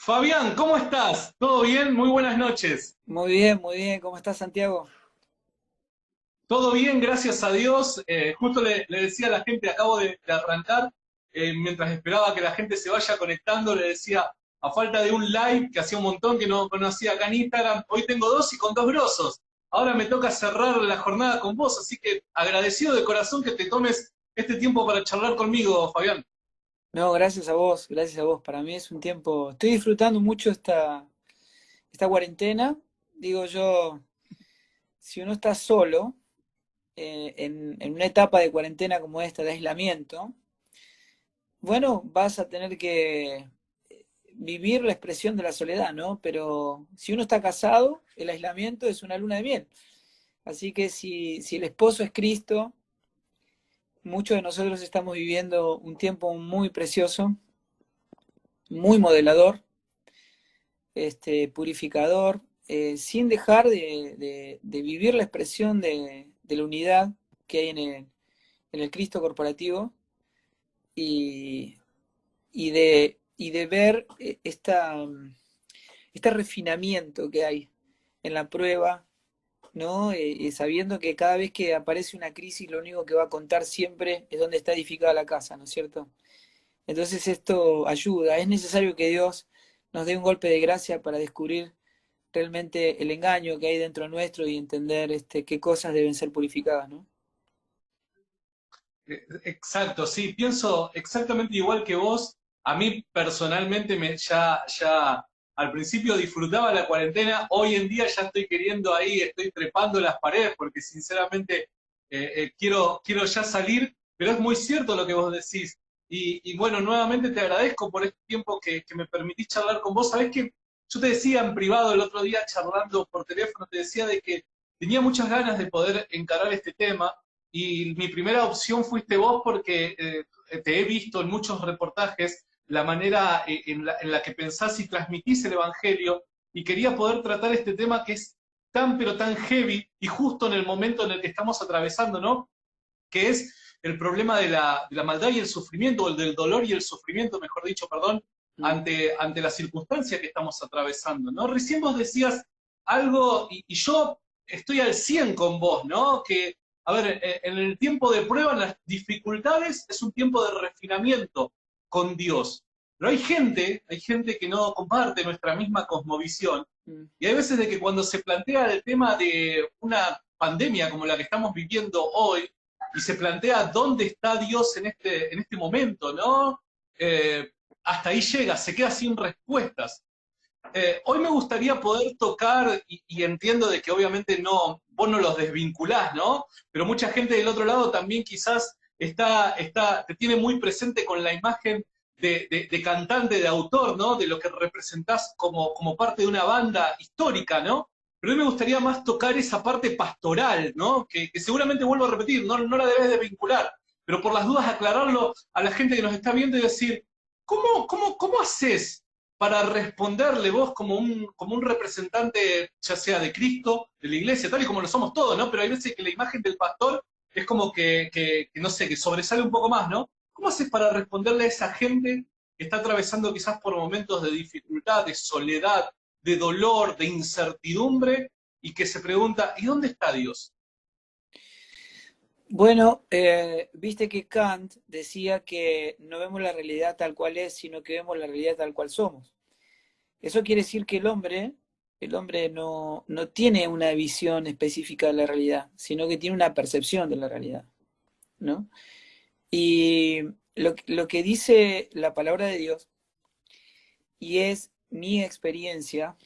Fabián, ¿cómo estás? ¿Todo bien? Muy buenas noches. Muy bien, muy bien. ¿Cómo estás, Santiago? Todo bien, gracias a Dios. Justo le decía a la gente, acabo de arrancar, mientras esperaba que la gente se vaya conectando, le decía, a falta de un live, que hacía un montón que no conocía acá en Instagram, hoy tengo dos y con dos grosos. Ahora me toca cerrar la jornada con vos, así que agradecido de corazón que te tomes este tiempo para charlar conmigo, Fabián. No, gracias a vos, gracias a vos. Para mí es un tiempo. Estoy disfrutando mucho esta cuarentena. Digo yo, si uno está solo, en una etapa de cuarentena como esta, de aislamiento, bueno, vas a tener que vivir la expresión de la soledad, ¿no? Pero si uno está casado, el aislamiento es una luna de miel. Así que si el esposo es Cristo, muchos de nosotros estamos viviendo un tiempo muy precioso, muy modelador, purificador, sin dejar de vivir la expresión de la unidad que hay en el Cristo corporativo y, y de ver este refinamiento que hay en la prueba, ¿no? Sabiendo que cada vez que aparece una crisis, lo único que va a contar siempre es dónde está edificada la casa, ¿no es cierto? Entonces esto ayuda. Es necesario que Dios nos dé un golpe de gracia para descubrir realmente el engaño que hay dentro nuestro y entender qué cosas deben ser purificadas, ¿no? Exacto, sí, pienso exactamente igual que vos. A mí personalmente ya al principio disfrutaba la cuarentena, hoy en día ya estoy queriendo ahí, estoy trepando las paredes porque sinceramente quiero ya salir, pero es muy cierto lo que vos decís. Y bueno, nuevamente te agradezco por este tiempo que me permitís charlar con vos. Sabés que yo te decía en privado el otro día charlando por teléfono, te decía de que tenía muchas ganas de poder encarar este tema y mi primera opción fuiste vos porque te he visto en muchos reportajes la manera en la que pensás y transmitís el Evangelio y quería poder tratar este tema que es tan pero tan heavy y justo en el momento en el que estamos atravesando, ¿no? Que es el problema de la maldad y el sufrimiento, o el del dolor y el sufrimiento, mejor dicho, perdón, Mm. ante la circunstancia que estamos atravesando, ¿no? Recién vos decías algo, y yo estoy al 100 con vos, ¿no? Que, a ver, en el tiempo de prueba, en las dificultades, es un tiempo de refinamiento con Dios. Pero hay gente que no comparte nuestra misma cosmovisión, Mm. y hay veces de que cuando se plantea el tema de una pandemia como la que estamos viviendo hoy, y se plantea dónde está Dios en este momento, ¿no? Eh, Hasta ahí llega, se queda sin respuestas. Hoy me gustaría poder tocar, y entiendo de que obviamente no, vos no los desvinculás, ¿no? Pero mucha gente del otro lado también quizás te tiene muy presente con la imagen de cantante, de autor, ¿no? De lo que representás como parte de una banda histórica, ¿no? Pero a mí me gustaría más tocar esa parte pastoral, ¿no? Que seguramente vuelvo a repetir, no la debes de vincular, pero por las dudas aclararlo a la gente que nos está viendo y decir, ¿cómo haces para responderle vos como un representante, ya sea de Cristo, de la iglesia, tal y como lo somos todos, ¿no? Pero hay veces que la imagen del pastor es como que no sé, que sobresale un poco más, ¿no? ¿Cómo haces para responderle a esa gente que está atravesando quizás por momentos de dificultad, de soledad, de dolor, de incertidumbre, y que se pregunta, ¿y dónde está Dios? Bueno, viste que Kant decía que no vemos la realidad tal cual es, sino que vemos la realidad tal cual somos. Eso quiere decir que el hombre no tiene una visión específica de la realidad, sino que tiene una percepción de la realidad, ¿no? Y lo que dice la palabra de Dios, y es mi experiencia,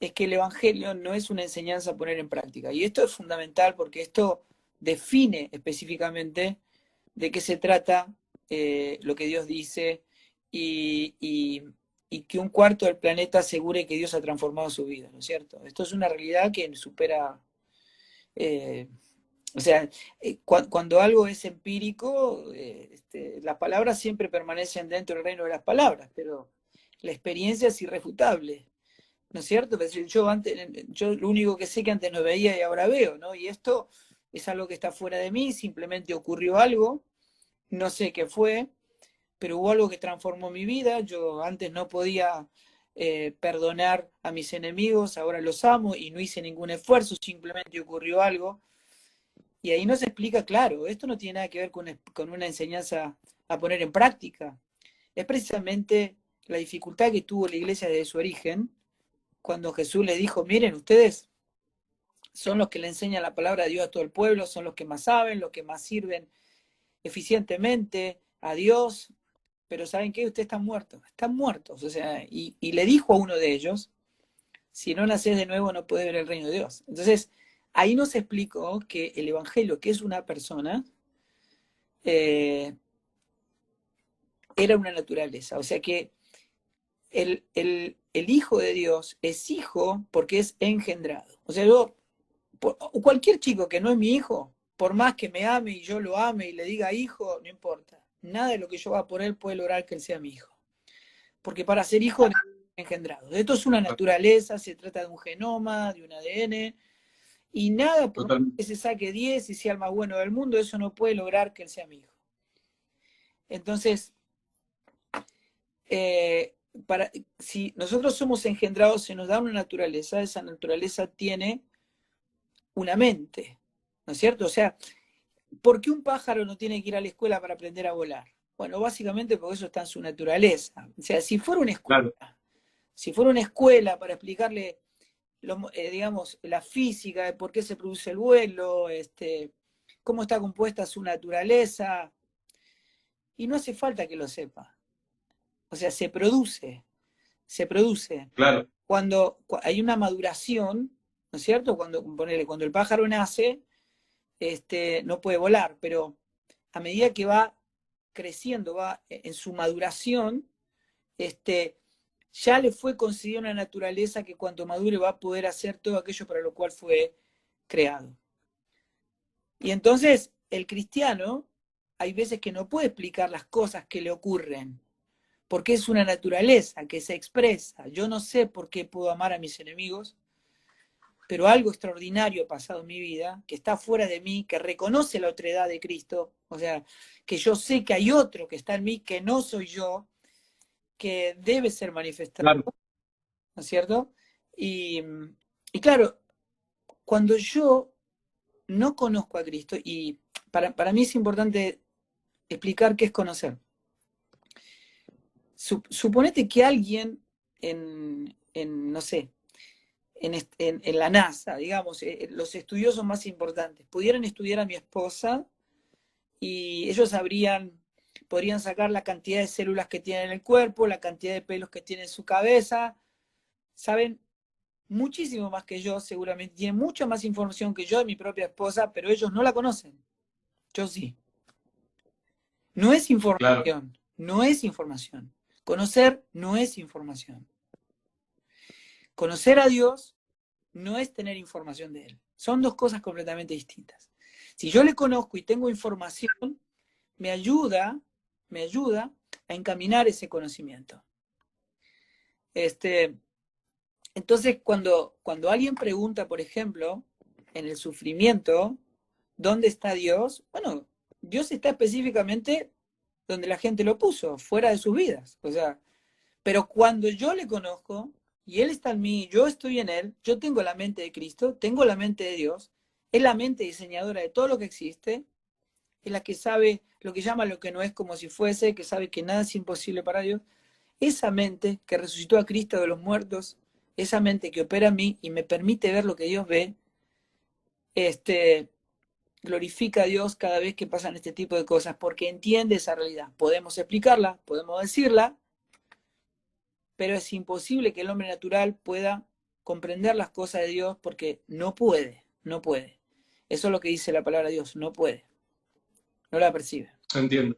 es que el Evangelio no es una enseñanza a poner en práctica. Y esto es fundamental porque esto define específicamente de qué se trata lo que Dios dice y, y, y que un cuarto del planeta asegure que Dios ha transformado su vida, ¿no es cierto? Esto es una realidad que supera, eh, o sea, cuando algo es empírico, las palabras siempre permanecen dentro del reino de las palabras, pero la experiencia es irrefutable. ¿No es cierto? Pues yo lo único que sé que antes no veía y ahora veo, ¿no? Y esto es algo que está fuera de mí, simplemente ocurrió algo, no sé qué fue, pero hubo algo que transformó mi vida. Yo antes no podía perdonar a mis enemigos, ahora los amo y no hice ningún esfuerzo, simplemente ocurrió algo. Y ahí nos explica, claro, esto no tiene nada que ver con una enseñanza a poner en práctica. Es precisamente la dificultad que tuvo la iglesia desde su origen, cuando Jesús le dijo, miren, ustedes son los que le enseñan la palabra de Dios a todo el pueblo, son los que más saben, los que más sirven eficientemente a Dios, pero ¿saben qué? Ustedes están muertos. O sea, y le dijo a uno de ellos, si no nacés de nuevo no puedes ver el reino de Dios. Entonces, ahí nos explicó que el Evangelio, que es una persona, era una naturaleza. O sea que el Hijo de Dios es hijo porque es engendrado. O sea, cualquier chico que no es mi hijo, por más que me ame y yo lo ame y le diga hijo, no importa. Nada de lo que yo haga por él puede lograr que él sea mi hijo. Porque para ser hijo es engendrado. Esto es una naturaleza, se trata de un genoma, de un ADN, y nada, por más que se saque 10 y sea el más bueno del mundo, eso no puede lograr que él sea mi hijo. Entonces, si nosotros somos engendrados, se nos da una naturaleza, esa naturaleza tiene una mente, ¿no es cierto? O sea, ¿por qué un pájaro no tiene que ir a la escuela para aprender a volar? Bueno, básicamente porque eso está en su naturaleza. O sea, si fuera una escuela, claro, si fuera una escuela para explicarle, digamos, la física de por qué se produce el vuelo, cómo está compuesta su naturaleza, y no hace falta que lo sepa. O sea, se produce. Claro. Cuando hay una maduración, ¿no es cierto? Cuando el pájaro nace, no puede volar, pero a medida que va creciendo, va en su maduración, ya le fue concedida una naturaleza que cuando madure va a poder hacer todo aquello para lo cual fue creado. Y entonces el cristiano hay veces que no puede explicar las cosas que le ocurren, porque es una naturaleza que se expresa. Yo no sé por qué puedo amar a mis enemigos, pero algo extraordinario ha pasado en mi vida, que está fuera de mí, que reconoce la otredad de Cristo, o sea, que yo sé que hay otro que está en mí, que no soy yo, que debe ser manifestado, claro, ¿no es cierto? Y claro, cuando yo no conozco a Cristo, y para mí es importante explicar qué es conocer. Suponete que alguien no sé, en la NASA, digamos, los estudiosos más importantes, pudieran estudiar a mi esposa y ellos podrían sacar la cantidad de células que tiene en el cuerpo, la cantidad de pelos que tiene en su cabeza, saben muchísimo más que yo, seguramente, tienen mucha más información que yo de mi propia esposa, pero ellos no la conocen, yo sí. No es información, claro, no es información. Conocer no es información. Conocer a Dios no es tener información de Él. Son dos cosas completamente distintas. Si yo le conozco y tengo información, me ayuda a encaminar ese conocimiento. Entonces, cuando alguien pregunta, por ejemplo, en el sufrimiento, ¿dónde está Dios? Bueno, Dios está específicamente donde la gente lo puso, fuera de sus vidas. O sea, pero cuando yo le conozco y Él está en mí, yo estoy en Él, yo tengo la mente de Cristo, tengo la mente de Dios, es la mente diseñadora de todo lo que existe, es la que sabe lo que llama lo que no es como si fuese, que sabe que nada es imposible para Dios. Esa mente que resucitó a Cristo de los muertos, esa mente que opera en mí y me permite ver lo que Dios ve, glorifica a Dios cada vez que pasan este tipo de cosas, porque entiende esa realidad. Podemos explicarla, podemos decirla, pero es imposible que el hombre natural pueda comprender las cosas de Dios porque no puede. Eso es lo que dice la palabra de Dios, no puede. No la percibe. Entiendo.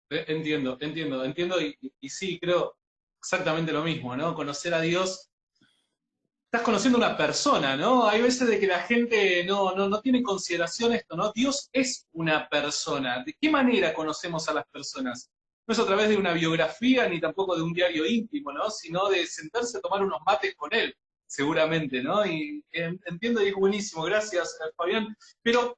Entiendo y sí, creo exactamente lo mismo, ¿no? Conocer a Dios, estás conociendo a una persona, ¿no? Hay veces de que la gente no tiene en consideración esto, ¿no? Dios es una persona. ¿De qué manera conocemos a las personas? No es a través de una biografía ni tampoco de un diario íntimo, ¿no? Sino de sentarse a tomar unos mates con él, seguramente, ¿no? Y entiendo y es buenísimo, gracias, Fabián. Pero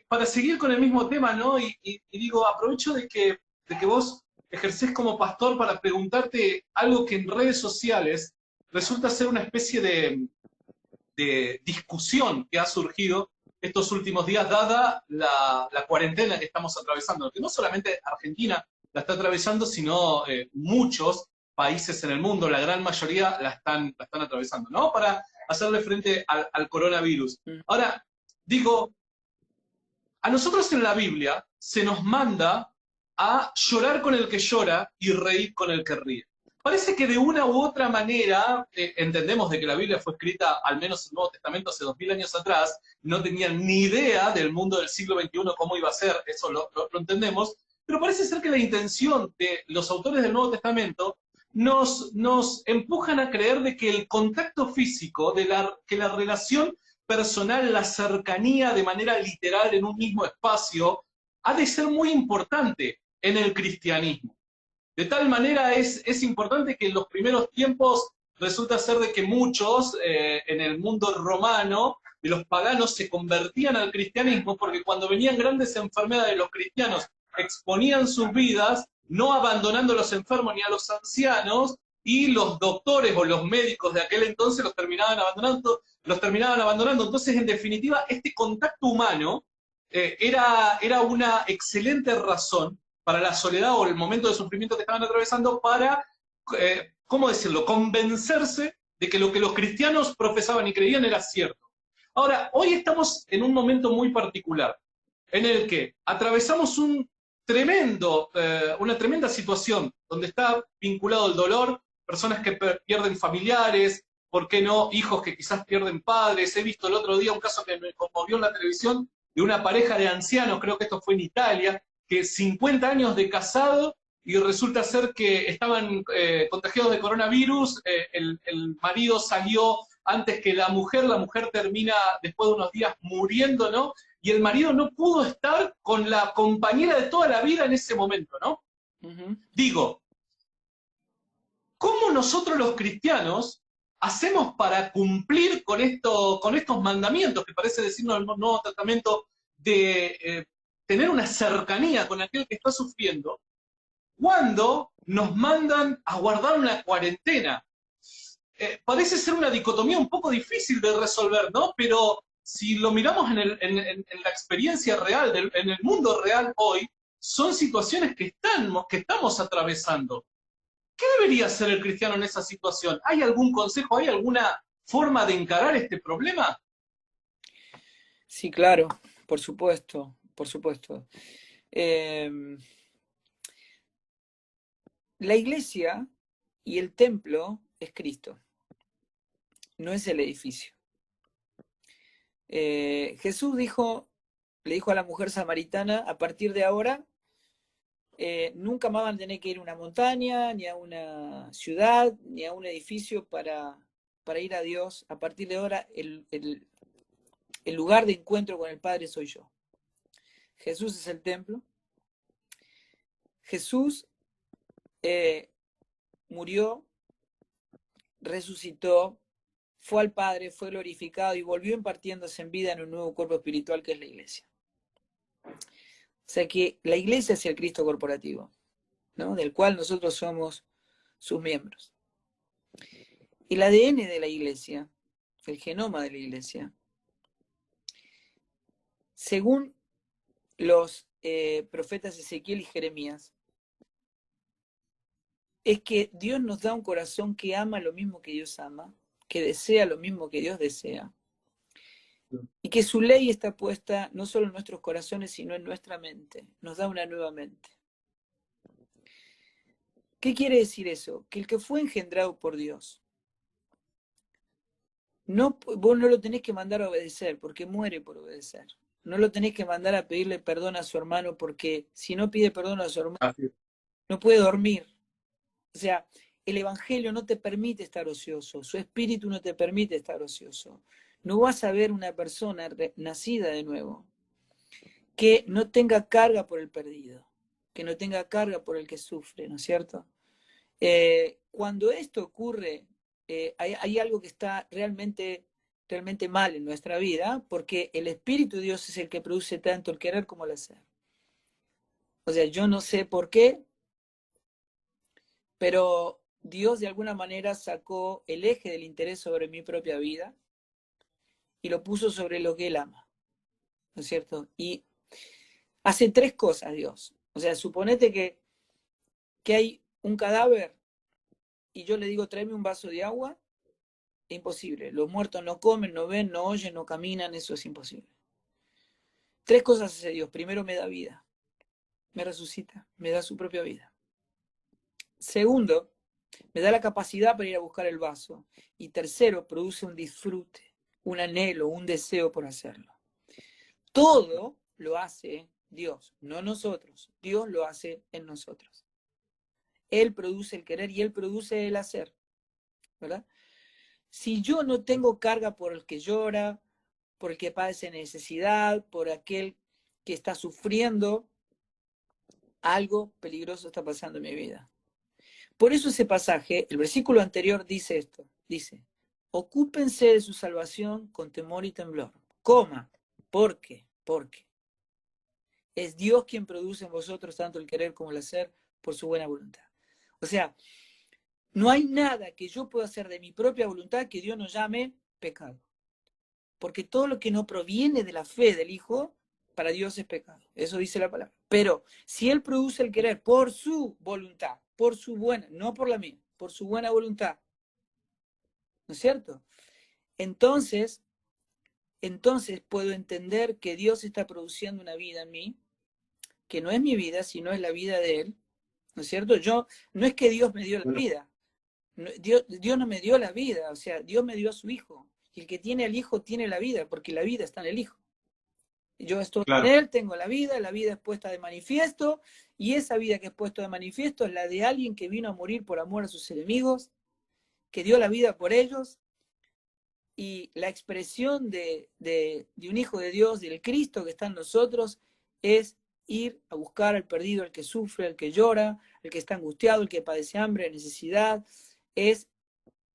para seguir con el mismo tema, ¿no? Y digo, aprovecho de que de que vos ejercés como pastor para preguntarte algo que en redes sociales resulta ser una especie de discusión que ha surgido estos últimos días, dada la cuarentena que estamos atravesando, que no solamente Argentina la está atravesando, sino muchos países en el mundo, la gran mayoría la están atravesando, ¿no? Para hacerle frente al coronavirus. Ahora, digo, a nosotros en la Biblia se nos manda a llorar con el que llora y reír con el que ríe. Parece que de una u otra manera, entendemos de que la Biblia fue escrita, al menos el Nuevo Testamento, hace 2000 años atrás, no tenían ni idea del mundo del siglo XXI cómo iba a ser, eso lo entendemos, pero parece ser que la intención de los autores del Nuevo Testamento nos empujan a creer de que el contacto físico, que la relación personal, la cercanía de manera literal en un mismo espacio, ha de ser muy importante en el cristianismo. De tal manera es importante que en los primeros tiempos resulta ser de que muchos en el mundo romano de los paganos se convertían al cristianismo porque cuando venían grandes enfermedades los cristianos exponían sus vidas no abandonando a los enfermos ni a los ancianos y los doctores o los médicos de aquel entonces los terminaban abandonando. Entonces, en definitiva, este contacto humano era una excelente razón para la soledad o el momento de sufrimiento que estaban atravesando para, ¿cómo decirlo?, convencerse de que lo que los cristianos profesaban y creían era cierto. Ahora, hoy estamos en un momento muy particular, en el que atravesamos una tremenda situación, donde está vinculado el dolor, personas que pierden familiares, ¿por qué no? Hijos que quizás pierden padres. He visto el otro día un caso que me conmovió en la televisión de una pareja de ancianos, creo que esto fue en Italia, que 50 años de casado y resulta ser que estaban contagiados de coronavirus, el marido salió antes que la mujer termina después de unos días muriendo, ¿no? Y el marido no pudo estar con la compañera de toda la vida en ese momento, ¿no? Digo, ¿cómo nosotros los cristianos hacemos para cumplir con estos mandamientos que parece decirnos el Nuevo Testamento de tener una cercanía con aquel que está sufriendo, cuando nos mandan a guardar una cuarentena? Parece ser una dicotomía un poco difícil de resolver, ¿no? Pero si lo miramos en la experiencia real, en el mundo real hoy, son situaciones que estamos atravesando. ¿Qué debería hacer el cristiano en esa situación? ¿Hay algún consejo, hay alguna forma de encarar este problema? Sí, claro, por supuesto, por supuesto. La iglesia y el templo es Cristo, no es el edificio. Jesús le dijo a la mujer samaritana, a partir de ahora, nunca más van a tener que ir a una montaña, ni a una ciudad, ni a un edificio para ir a Dios. A partir de ahora, el lugar de encuentro con el Padre soy yo. Jesús es el templo. Jesús murió, resucitó, fue al Padre, fue glorificado y volvió impartiéndose en vida en un nuevo cuerpo espiritual que es la iglesia. O sea que la iglesia es el Cristo corporativo, ¿no? Del cual nosotros somos sus miembros. El ADN de la iglesia, el genoma de la iglesia, según los profetas Ezequiel y Jeremías, es que Dios nos da un corazón que ama lo mismo que Dios ama, que desea lo mismo que Dios desea, y que su ley está puesta no solo en nuestros corazones, sino en nuestra mente. Nos da una nueva mente. ¿Qué quiere decir eso? Que el que fue engendrado por Dios, vos no lo tenés que mandar a obedecer, porque muere por obedecer. No lo tenés que mandar a pedirle perdón a su hermano, porque si no pide perdón a su hermano, no puede dormir. O sea, el evangelio no te permite estar ocioso, su espíritu no te permite estar ocioso. No vas a ver una persona nacida de nuevo que no tenga carga por el perdido, que no tenga carga por el que sufre, ¿no es cierto? Cuando esto ocurre, hay algo que está realmente mal en nuestra vida, porque el Espíritu de Dios es el que produce tanto el querer como el hacer. O sea, yo no sé por qué, pero Dios de alguna manera sacó el eje del interés sobre mi propia vida y lo puso sobre lo que Él ama, ¿no es cierto? Y hace tres cosas Dios. O sea, suponete que hay un cadáver y yo le digo, tráeme un vaso de agua, es imposible. Los muertos no comen, no ven, no oyen, no caminan, eso es imposible. Tres cosas hace Dios. Primero, me da vida, me resucita, me da su propia vida. Segundo, me da la capacidad para ir a buscar el vaso. Y tercero, produce un disfrute, un anhelo, un deseo por hacerlo. Todo lo hace Dios, no nosotros. Dios lo hace en nosotros. Él produce el querer y Él produce el hacer, ¿verdad? Si yo no tengo carga por el que llora, por el que padece necesidad, por aquel que está sufriendo, algo peligroso está pasando en mi vida. Por eso ese pasaje, el versículo anterior dice esto, dice, ocúpense de su salvación con temor y temblor. Coma, ¿por qué? Porque es Dios quien produce en vosotros tanto el querer como el hacer por su buena voluntad. O sea, no hay nada que yo pueda hacer de mi propia voluntad que Dios no llame pecado. Porque todo lo que no proviene de la fe del Hijo, para Dios es pecado. Eso dice la palabra. Pero si Él produce el querer por su voluntad, por su buena, no por la mía, por su buena voluntad, ¿no es cierto? Entonces puedo entender que Dios está produciendo una vida en mí, que no es mi vida, sino es la vida de Él, ¿no es cierto? No es que Dios me dio la vida, Dios no me dio la vida, o sea, Dios me dio a su Hijo, y el que tiene al Hijo tiene la vida, porque la vida está en el Hijo. Yo estoy en Claro. Él, tengo la vida es puesta de manifiesto, y esa vida que es puesta de manifiesto es la de alguien que vino a morir por amor a sus enemigos, que dio la vida por ellos, y la expresión de un Hijo de Dios, del Cristo que está en nosotros, es ir a buscar al perdido, al que sufre, al que llora, al que está angustiado, el que padece hambre, necesidad. Es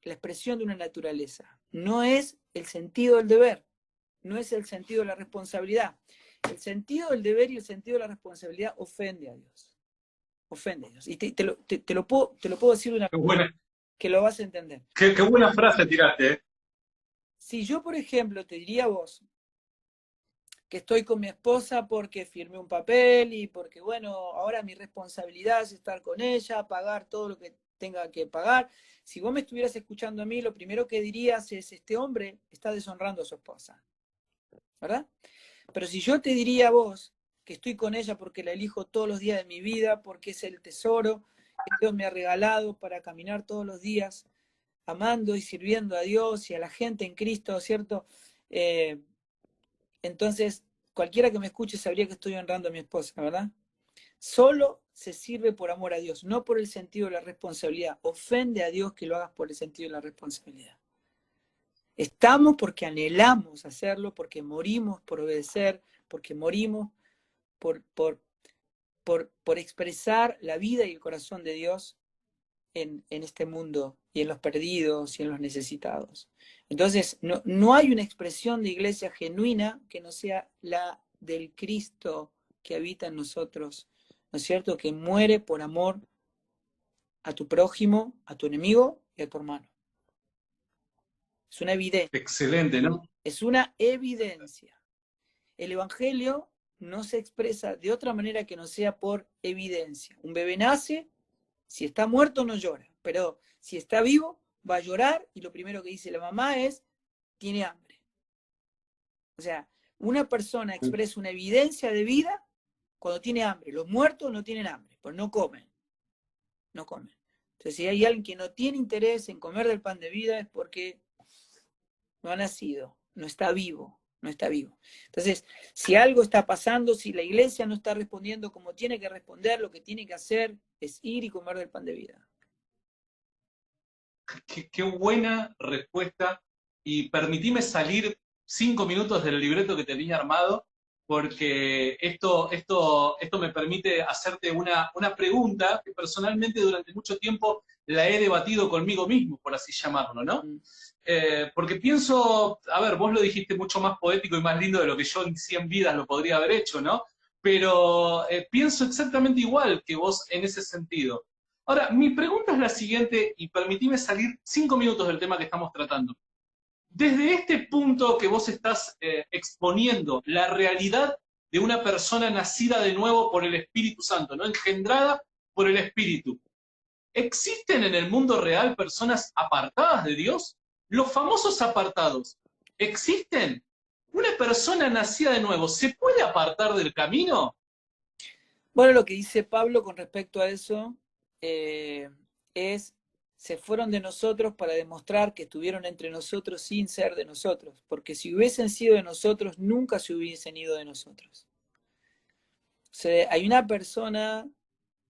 la expresión de una naturaleza. No es el sentido del deber, no es el sentido de la responsabilidad. El sentido del deber y el sentido de la responsabilidad ofende a Dios. Ofende a Dios. Y te lo puedo decir de una Qué manera buena, que lo vas a entender. qué buena frase tiraste, ¿eh? Si yo, por ejemplo, te diría a vos que estoy con mi esposa porque firmé un papel y porque, bueno, ahora mi responsabilidad es estar con ella, pagar todo lo que tenga que pagar. Si vos me estuvieras escuchando a mí, lo primero que dirías es, este hombre está deshonrando a su esposa, ¿verdad? Pero si yo te diría a vos que estoy con ella porque la elijo todos los días de mi vida, porque es el tesoro que Dios me ha regalado para caminar todos los días, amando y sirviendo a Dios y a la gente en Cristo, ¿cierto? Entonces, cualquiera que me escuche sabría que estoy honrando a mi esposa, ¿verdad? Solo se sirve por amor a Dios, no por el sentido de la responsabilidad. Ofende a Dios que lo hagas por el sentido de la responsabilidad. Estamos porque anhelamos hacerlo, porque morimos por obedecer, porque morimos por expresar la vida y el corazón de Dios en este mundo y en los perdidos y en los necesitados. Entonces, no hay una expresión de iglesia genuina que no sea la del Cristo que habita en nosotros, ¿no es cierto? Que muere por amor a tu prójimo, a tu enemigo y a tu hermano. Es una evidencia. Excelente, ¿no? Es una evidencia. El Evangelio no se expresa de otra manera que no sea por evidencia. Un bebé nace, si está muerto no llora, pero si está vivo va a llorar y lo primero que dice la mamá es, tiene hambre. O sea, una persona expresa una evidencia de vida cuando tiene hambre. Los muertos no tienen hambre, pues no comen. No comen. Entonces, si hay alguien que no tiene interés en comer del pan de vida es porque no ha nacido, no está vivo, no está vivo. Entonces, si algo está pasando, si la iglesia no está respondiendo como tiene que responder, lo que tiene que hacer es ir y comer del pan de vida. Qué buena respuesta. Y permitime salir 5 minutos del libreto que tenía armado, porque esto me permite hacerte una pregunta que personalmente durante mucho tiempo la he debatido conmigo mismo, por así llamarlo, ¿no? Porque pienso, a ver, vos lo dijiste mucho más poético y más lindo de lo que yo en 100 vidas lo podría haber hecho, ¿no? pero pienso exactamente igual que vos en ese sentido. Ahora, mi pregunta es la siguiente, y permitime salir 5 minutos del tema que estamos tratando. Desde este punto que vos estás exponiendo la realidad de una persona nacida de nuevo por el Espíritu Santo, ¿no? Engendrada por el Espíritu. ¿Existen en el mundo real personas apartadas de Dios? Los famosos apartados, ¿existen? ¿Una persona nacida de nuevo se puede apartar del camino? Bueno, lo que dice Pablo con respecto a eso es, se fueron de nosotros para demostrar que estuvieron entre nosotros sin ser de nosotros, porque si hubiesen sido de nosotros, nunca se hubiesen ido de nosotros. O sea, hay una persona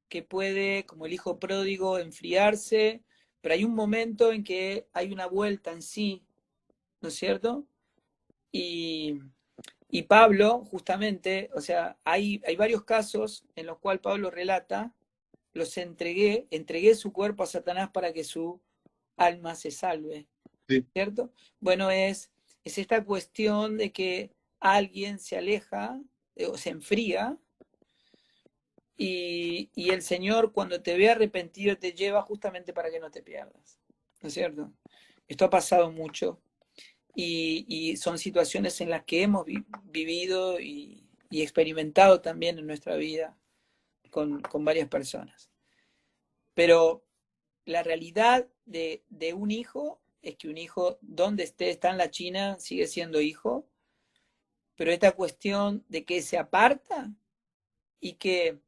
que puede, como el hijo pródigo, enfriarse, pero hay un momento en que hay una vuelta en sí, ¿no es cierto? Y, y Pablo, justamente, o sea, hay varios casos en los cuales Pablo relata, entregué su cuerpo a Satanás para que su alma se salve, Sí. ¿cierto? Bueno, es esta cuestión de que alguien se aleja o se enfría y el Señor cuando te ve arrepentido te lleva justamente para que no te pierdas, ¿no es cierto? Esto ha pasado mucho y son situaciones en las que hemos vivido y experimentado también en nuestra vida con varias personas. Pero la realidad de un hijo es que un hijo, donde esté, está en la China, sigue siendo hijo, pero esta cuestión de que se aparta y que,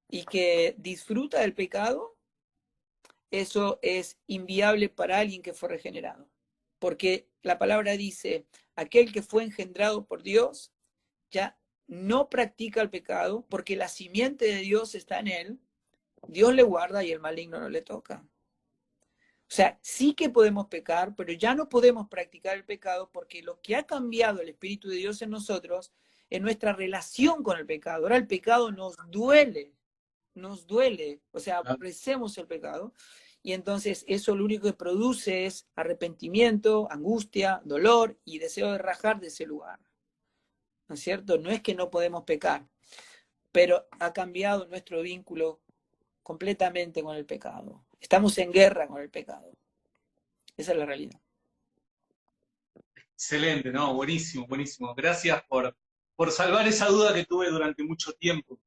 y que disfruta del pecado, eso es inviable para alguien que fue regenerado. Porque la palabra dice, aquel que fue engendrado por Dios ya no practica el pecado porque la simiente de Dios está en él, Dios le guarda y el maligno no le toca. O sea, sí que podemos pecar, pero ya no podemos practicar el pecado porque lo que ha cambiado el Espíritu de Dios en nosotros es nuestra relación con el pecado. Ahora el pecado nos duele, o sea, aborrecemos el pecado y entonces eso lo único que produce es arrepentimiento, angustia, dolor y deseo de rajar de ese lugar. ¿No es cierto? No es que no podemos pecar, pero ha cambiado nuestro vínculo completamente con el pecado. Estamos en guerra con el pecado. Esa es la realidad. Excelente, ¿no? Buenísimo, buenísimo. Gracias por salvar esa duda que tuve durante mucho tiempo.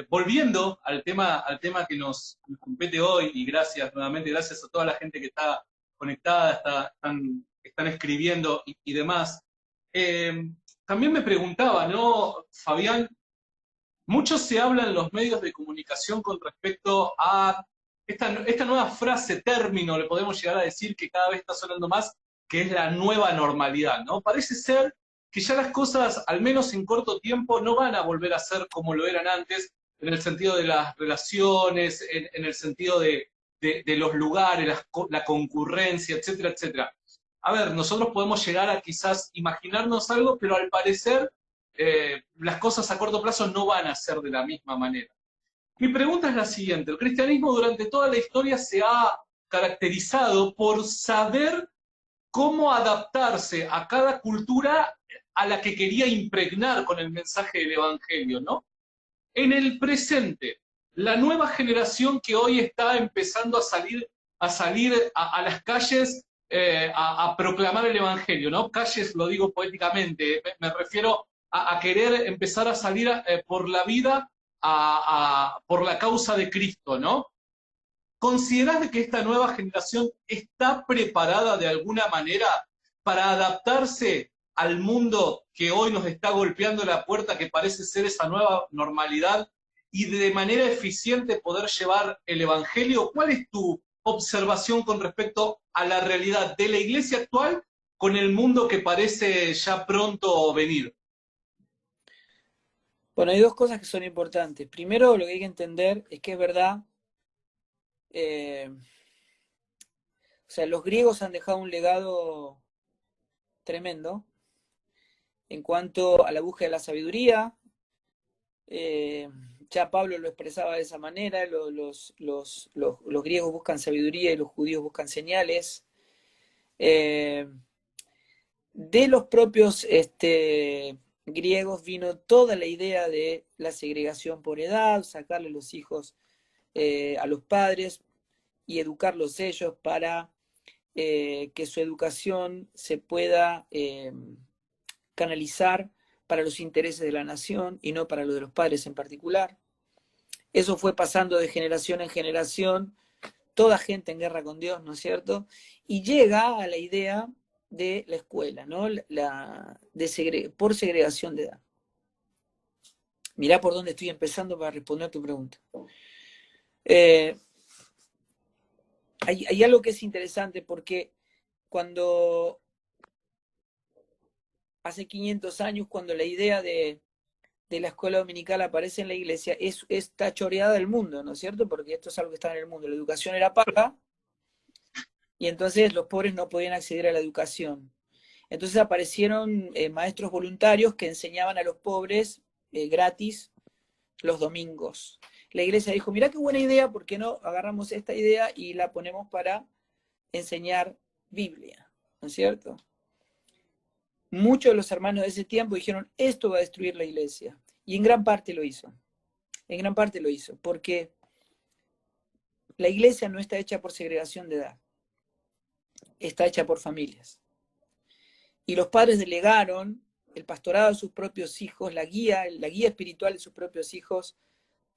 Volviendo al tema que nos compete hoy, y gracias nuevamente, gracias a toda la gente que está conectada, están escribiendo y demás. También me preguntaba, ¿no, Fabián? Mucho se habla en los medios de comunicación con respecto a esta nueva frase, término, le podemos llegar a decir que cada vez está sonando más, que es la nueva normalidad, ¿no? Parece ser que ya las cosas, al menos en corto tiempo, no van a volver a ser como lo eran antes, en el sentido de las relaciones, en el sentido de los lugares, la concurrencia, etcétera, etcétera. A ver, nosotros podemos llegar a quizás imaginarnos algo, pero al parecer las cosas a corto plazo no van a ser de la misma manera. Mi pregunta es la siguiente. El cristianismo durante toda la historia se ha caracterizado por saber cómo adaptarse a cada cultura a la que quería impregnar con el mensaje del Evangelio, ¿no? En el presente, la nueva generación que hoy está empezando a salir a las calles a proclamar el Evangelio, ¿no? Calles, lo digo poéticamente, me refiero a querer empezar a salir por la vida por la causa de Cristo, ¿no? ¿Considerás que esta nueva generación está preparada de alguna manera para adaptarse al mundo que hoy nos está golpeando la puerta, que parece ser esa nueva normalidad, y de manera eficiente poder llevar el Evangelio? ¿Cuál es tu observación con respecto a la realidad de la iglesia actual con el mundo que parece ya pronto venir? Bueno, hay dos cosas que son importantes. Primero, lo que hay que entender es que es verdad, o sea, los griegos han dejado un legado tremendo en cuanto a la búsqueda de la sabiduría. Ya Pablo lo expresaba de esa manera, los griegos buscan sabiduría y los judíos buscan señales. De los propios griegos vino toda la idea de la segregación por edad, sacarle los hijos a los padres y educarlos ellos para que su educación se pueda canalizar para los intereses de la nación y no para los de los padres en particular. Eso fue pasando de generación en generación, toda gente en guerra con Dios, ¿no es cierto? Y llega a la idea de la escuela, ¿no? Por segregación de edad. Mirá por dónde estoy empezando para responder tu pregunta. Hay algo que es interesante porque cuando hace 500 años, cuando la idea de la escuela dominical aparece en la iglesia, está choreada del mundo, ¿no es cierto? Porque esto es algo que está en el mundo. La educación era paga y entonces los pobres no podían acceder a la educación. Entonces aparecieron maestros voluntarios que enseñaban a los pobres gratis los domingos. La iglesia dijo, mirá qué buena idea, ¿por qué no agarramos esta idea y la ponemos para enseñar Biblia? ¿No es cierto? Muchos de los hermanos de ese tiempo dijeron, esto va a destruir la iglesia. Y en gran parte lo hizo. En gran parte lo hizo, porque la iglesia no está hecha por segregación de edad. Está hecha por familias. Y los padres delegaron el pastorado de sus propios hijos, la guía espiritual de sus propios hijos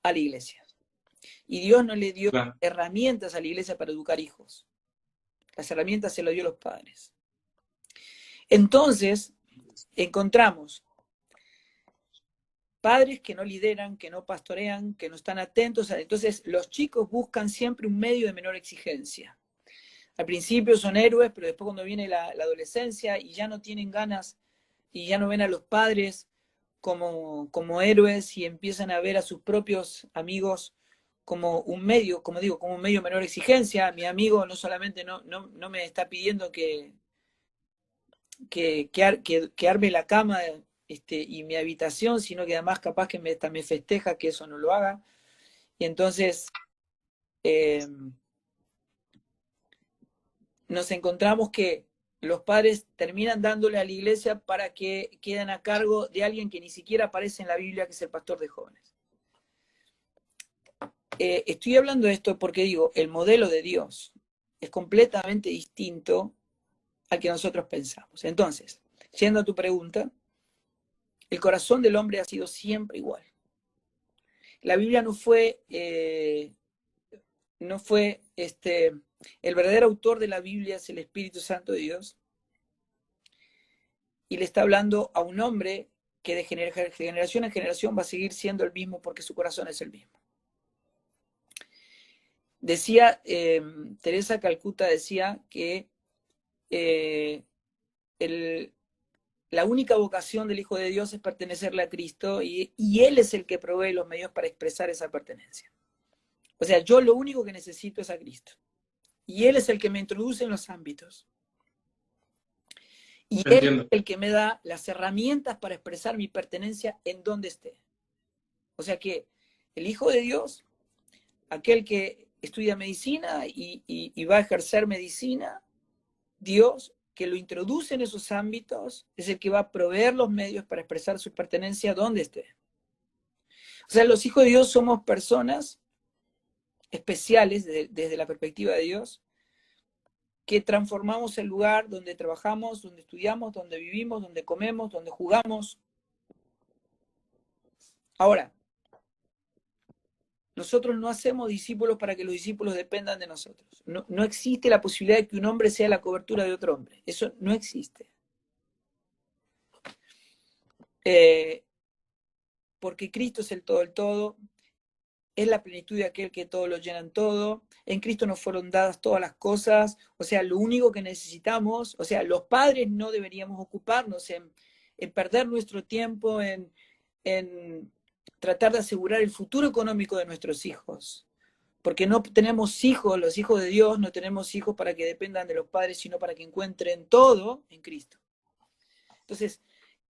a la iglesia. Y Dios no le dio herramientas a la iglesia para educar hijos. Las herramientas se las dio a los padres. Entonces, encontramos padres que no lideran, que no pastorean, que no están atentos. Entonces, los chicos buscan siempre un medio de menor exigencia. Al principio son héroes, pero después cuando viene la adolescencia y ya no tienen ganas y ya no ven a los padres como héroes y empiezan a ver a sus propios amigos como un medio, como digo, como un medio de menor exigencia. Mi amigo no solamente no me está pidiendo que arme la cama y mi habitación, sino que además capaz que me festeja que eso no lo haga. Y entonces nos encontramos que los padres terminan dándole a la iglesia para que queden a cargo de alguien que ni siquiera aparece en la Biblia, que es el pastor de jóvenes. Estoy hablando de esto porque digo, el modelo de Dios es completamente distinto al que nosotros pensamos. Entonces, yendo a tu pregunta, el corazón del hombre ha sido siempre igual. La Biblia no fue el verdadero autor de la Biblia es el Espíritu Santo de Dios, y le está hablando a un hombre que de generación en generación va a seguir siendo el mismo porque su corazón es el mismo. Decía, Teresa Calcuta decía que la única vocación del Hijo de Dios es pertenecerle a Cristo y Él es el que provee los medios para expresar esa pertenencia. O sea, yo lo único que necesito es a Cristo. Y Él es el que me introduce en los ámbitos. Y Él es el que me da las herramientas para expresar mi pertenencia en donde esté. O sea que el Hijo de Dios, aquel que estudia medicina y va a ejercer medicina, Dios que lo introduce en esos ámbitos es el que va a proveer los medios para expresar su pertenencia donde esté. O sea, los hijos de Dios somos personas especiales desde la perspectiva de Dios, que transformamos el lugar donde trabajamos, donde estudiamos, donde vivimos, donde comemos, donde jugamos. Ahora, nosotros no hacemos discípulos para que los discípulos dependan de nosotros. No existe la posibilidad de que un hombre sea la cobertura de otro hombre. Eso no existe. Porque Cristo es el todo, es la plenitud de aquel que todo lo llena en todo. En Cristo nos fueron dadas todas las cosas. O sea, lo único que necesitamos, o sea, los padres no deberíamos ocuparnos en perder nuestro tiempo, en tratar de asegurar el futuro económico de nuestros hijos. Porque no tenemos hijos, los hijos de Dios, no tenemos hijos para que dependan de los padres, sino para que encuentren todo en Cristo. Entonces,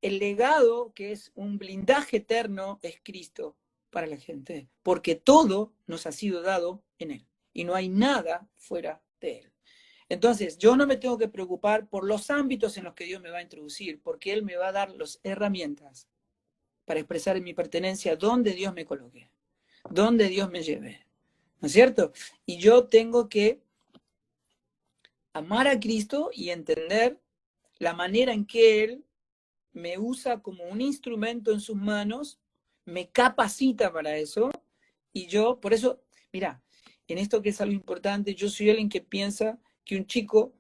el legado, que es un blindaje eterno, es Cristo para la gente, porque todo nos ha sido dado en Él, y no hay nada fuera de Él. Entonces, yo no me tengo que preocupar por los ámbitos en los que Dios me va a introducir, porque Él me va a dar las herramientas para expresar mi pertenencia donde Dios me coloque, donde Dios me lleve, ¿no es cierto? Y yo tengo que amar a Cristo y entender la manera en que Él me usa como un instrumento en sus manos, me capacita para eso, y yo, por eso, mira, en esto que es algo importante, yo soy alguien que piensa que un chico,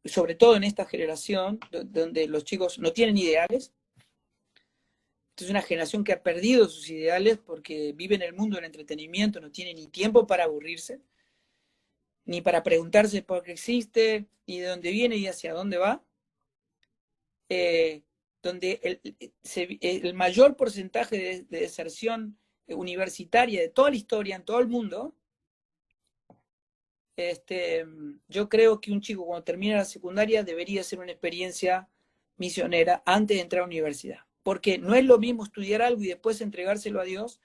sobre todo en esta generación, donde los chicos no tienen ideales, esta es una generación que ha perdido sus ideales porque vive en el mundo del entretenimiento, no tiene ni tiempo para aburrirse, ni para preguntarse por qué existe, ni de dónde viene y hacia dónde va. Donde el mayor porcentaje de deserción universitaria de toda la historia, en todo el mundo, yo creo que un chico cuando termina la secundaria debería hacer una experiencia misionera antes de entrar a la universidad. Porque no es lo mismo estudiar algo y después entregárselo a Dios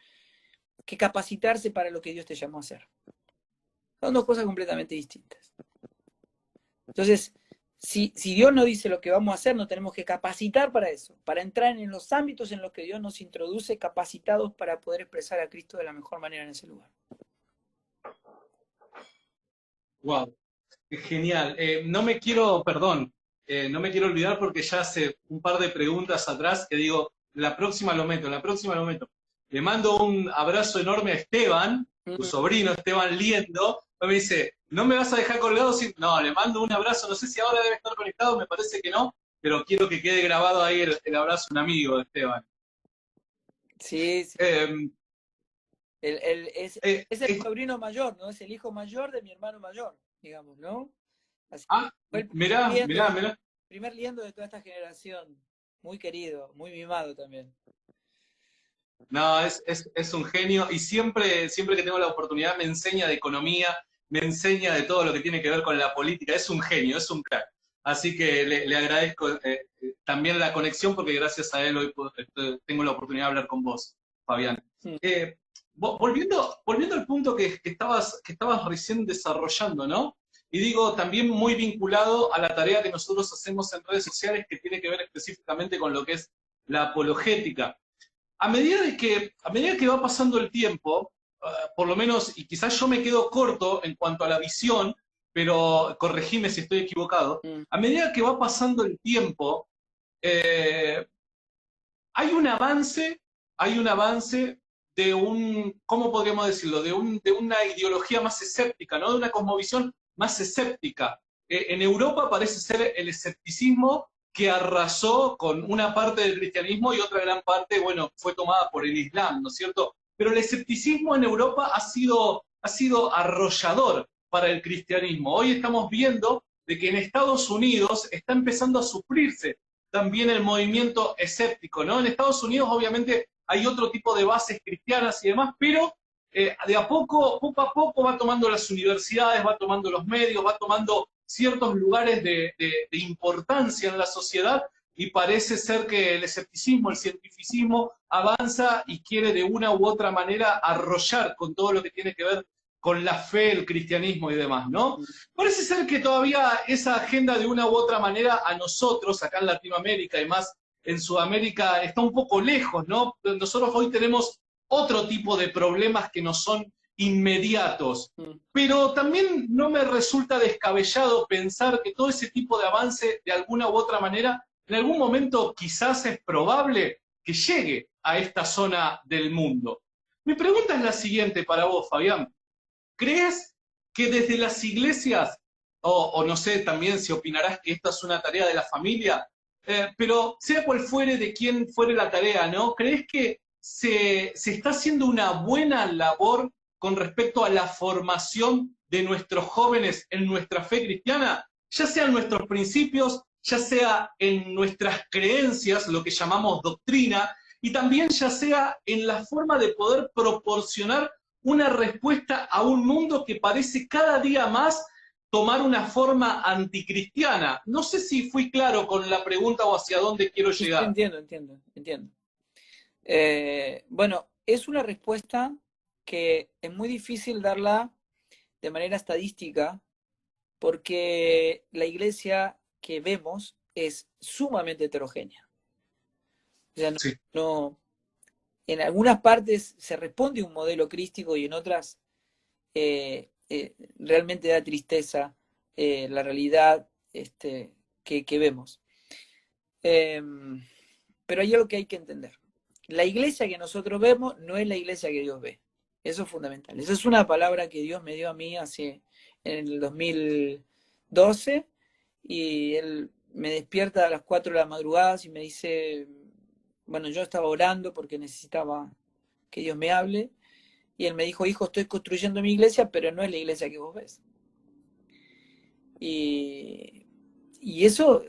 que capacitarse para lo que Dios te llamó a hacer. Son dos cosas completamente distintas. Entonces, si Dios no dice lo que vamos a hacer, nos tenemos que capacitar para eso, para entrar en los ámbitos en los que Dios nos introduce, capacitados para poder expresar a Cristo de la mejor manera en ese lugar. Wow, genial. No me quiero, perdón, no me quiero olvidar porque ya hace un par de preguntas atrás que digo, la próxima lo meto, la próxima lo meto. Le mando un abrazo enorme a Esteban, tu sobrino Esteban Liendo. Me dice, ¿no me vas a dejar colgado? No, le mando un abrazo, no sé si ahora debe estar conectado, me parece que no, pero quiero que quede grabado ahí el abrazo a un amigo de Esteban. Sí, sí. Es el sobrino mayor, ¿no? Es el hijo mayor de mi hermano mayor, digamos, ¿no? Así fue el primer liendo de toda esta generación. Muy querido, muy mimado también. No, es un genio y siempre que tengo la oportunidad me enseña de economía, me enseña de todo lo que tiene que ver con la política. Es un genio, es un crack. Así que le agradezco también la conexión porque gracias a él hoy tengo la oportunidad de hablar con vos, Fabián. Volviendo al punto que estabas recién desarrollando, ¿no? Y digo, también muy vinculado a la tarea que nosotros hacemos en redes sociales que tiene que ver específicamente con lo que es la apologética. A medida que va pasando el tiempo, por lo menos, y quizás yo me quedo corto en cuanto a la visión, pero corregime si estoy equivocado, a medida que va pasando el tiempo, hay un avance de ¿cómo podríamos decirlo? De una ideología más escéptica, ¿no? De una cosmovisión más escéptica. En Europa parece ser el escepticismo que arrasó con una parte del cristianismo y otra gran parte, bueno, fue tomada por el Islam, ¿no es cierto? Pero el escepticismo en Europa ha sido arrollador para el cristianismo. Hoy estamos viendo de que en Estados Unidos está empezando a sufrirse también el movimiento escéptico, ¿no? En Estados Unidos obviamente hay otro tipo de bases cristianas y demás, pero de poco a poco va tomando las universidades, va tomando los medios, va tomando ciertos lugares de importancia en la sociedad y parece ser que el escepticismo, el cientificismo avanza y quiere de una u otra manera arrollar con todo lo que tiene que ver con la fe, el cristianismo y demás, ¿no? Parece ser que todavía esa agenda de una u otra manera a nosotros, acá en Latinoamérica y más en Sudamérica, está un poco lejos, ¿no? Nosotros hoy tenemos otro tipo de problemas que no son inmediatos, pero también no me resulta descabellado pensar que todo ese tipo de avance, de alguna u otra manera, en algún momento quizás es probable que llegue a esta zona del mundo. Mi pregunta es la siguiente para vos, Fabián. ¿Crees que desde las iglesias, o no sé también si opinarás que esta es una tarea de la familia, pero sea cual fuere de quién fuere la tarea, ¿no? ¿Crees que se está haciendo una buena labor con respecto a la formación de nuestros jóvenes en nuestra fe cristiana? Ya sea en nuestros principios, ya sea en nuestras creencias, lo que llamamos doctrina, y también ya sea en la forma de poder proporcionar una respuesta a un mundo que parece cada día más tomar una forma anticristiana. No sé si fui claro con la pregunta o hacia dónde quiero llegar. Entiendo. Bueno, es una respuesta que es muy difícil darla de manera estadística, porque la iglesia que vemos es sumamente heterogénea. O sea, Sí, en algunas partes se responde a un modelo crístico y en otras realmente da tristeza la realidad que vemos. Pero hay algo que hay que entender. La iglesia que nosotros vemos no es la iglesia que Dios ve. Eso es fundamental. Esa es una palabra que Dios me dio a mí en el 2012 y Él me despierta a las 4 de la madrugada y me dice, bueno, yo estaba orando porque necesitaba que Dios me hable y Él me dijo, hijo, estoy construyendo mi iglesia, pero no es la iglesia que vos ves. Y eso,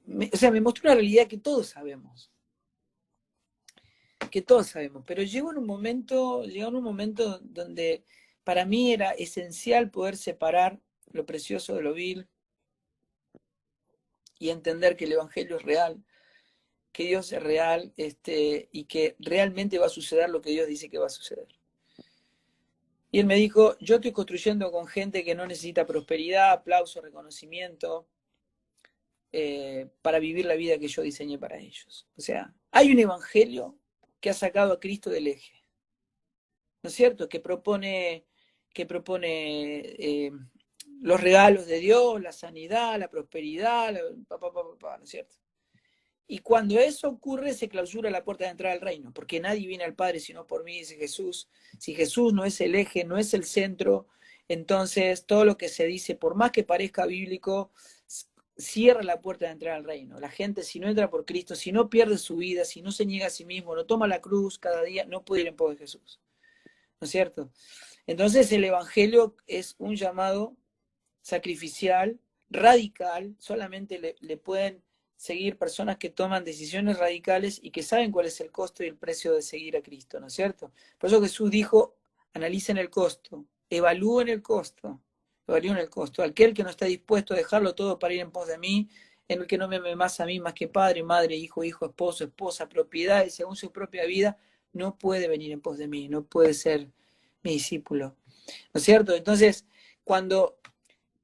me mostró una realidad que todos sabemos, pero llegó en un momento donde para mí era esencial poder separar lo precioso de lo vil y entender que el Evangelio es real, que Dios es real, y que realmente va a suceder lo que Dios dice que va a suceder. Y él me dijo, yo estoy construyendo con gente que no necesita prosperidad, aplauso, reconocimiento, para vivir la vida que yo diseñé para ellos. O sea, hay un evangelio que ha sacado a Cristo del eje, ¿no es cierto? Que propone los regalos de Dios, la sanidad, la prosperidad, ¿no es cierto? Y cuando eso ocurre, se clausura la puerta de entrada al reino, porque nadie viene al Padre sino por mí, dice Jesús. Si Jesús no es el eje, no es el centro, entonces todo lo que se dice, por más que parezca bíblico, cierra la puerta de entrada al reino. La gente, si no entra por Cristo, si no pierde su vida, si no se niega a sí mismo, no toma la cruz cada día, no puede ir en pos de Jesús. ¿No es cierto? Entonces el Evangelio es un llamado sacrificial, radical, solamente le pueden seguir personas que toman decisiones radicales y que saben cuál es el costo y el precio de seguir a Cristo, ¿no es cierto? Por eso Jesús dijo, analicen el costo, evalúen el costo, Aquel que no está dispuesto a dejarlo todo para ir en pos de mí, en el que no me ame más a mí más que padre, madre, hijo, esposo, esposa, propiedades, según su propia vida, no puede venir en pos de mí, no puede ser mi discípulo, ¿no es cierto? Entonces, cuando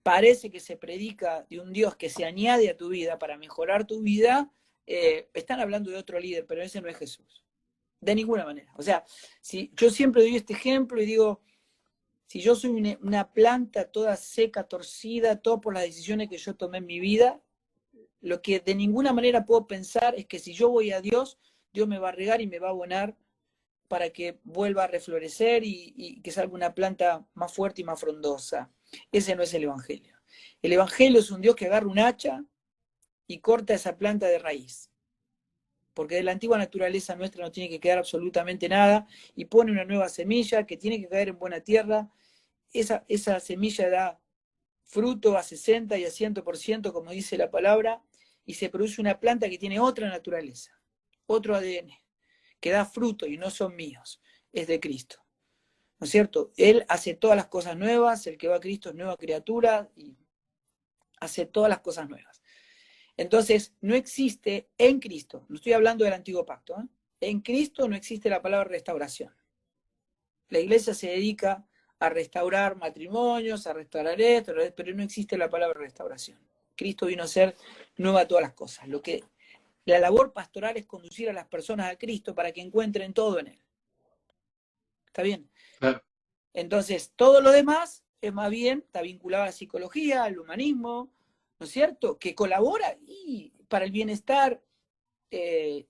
parece que se predica de un Dios que se añade a tu vida para mejorar tu vida, están hablando de otro líder, pero ese no es Jesús. De ninguna manera. O sea, si yo siempre doy este ejemplo y digo, si yo soy una planta toda seca, torcida, todo por las decisiones que yo tomé en mi vida, lo que de ninguna manera puedo pensar es que si yo voy a Dios, Dios me va a regar y me va a abonar para que vuelva a reflorecer y que salga una planta más fuerte y más frondosa. Ese no es el Evangelio. El Evangelio es un Dios que agarra un hacha y corta esa planta de raíz. Porque de la antigua naturaleza nuestra no tiene que quedar absolutamente nada y pone una nueva semilla que tiene que caer en buena tierra. Esa semilla da fruto a 60 y a 100%, como dice la palabra, y se produce una planta que tiene otra naturaleza, otro ADN, que da fruto y no son míos, es de Cristo. ¿No es cierto? Él hace todas las cosas nuevas, el que va a Cristo es nueva criatura y hace todas las cosas nuevas. Entonces, no existe en Cristo, no estoy hablando del antiguo pacto, en Cristo no existe la palabra restauración. La iglesia se dedica a restaurar matrimonios, a restaurar esto, pero no existe la palabra restauración. Cristo vino a ser nueva todas las cosas. La labor pastoral es conducir a las personas a Cristo para que encuentren todo en Él. ¿Está bien? claro. Entonces, todo lo demás es más bien, está vinculado a la psicología, al humanismo, ¿no es cierto? Que colabora y para el bienestar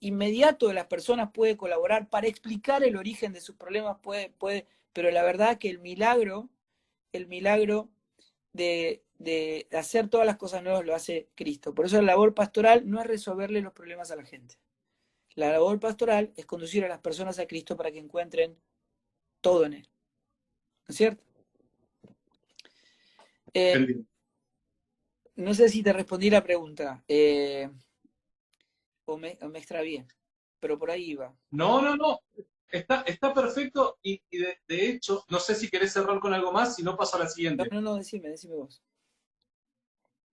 inmediato de las personas puede colaborar, para explicar el origen de sus problemas puede, pero la verdad que el milagro de hacer todas las cosas nuevas lo hace Cristo. Por eso la labor pastoral no es resolverle los problemas a la gente. La labor pastoral es conducir a las personas a Cristo para que encuentren todo en Él. ¿No es cierto? No sé si te respondí la pregunta o me extravié, pero por ahí iba. No. Está perfecto y de hecho, no sé si querés cerrar con algo más, si no paso a la siguiente. No, decime vos.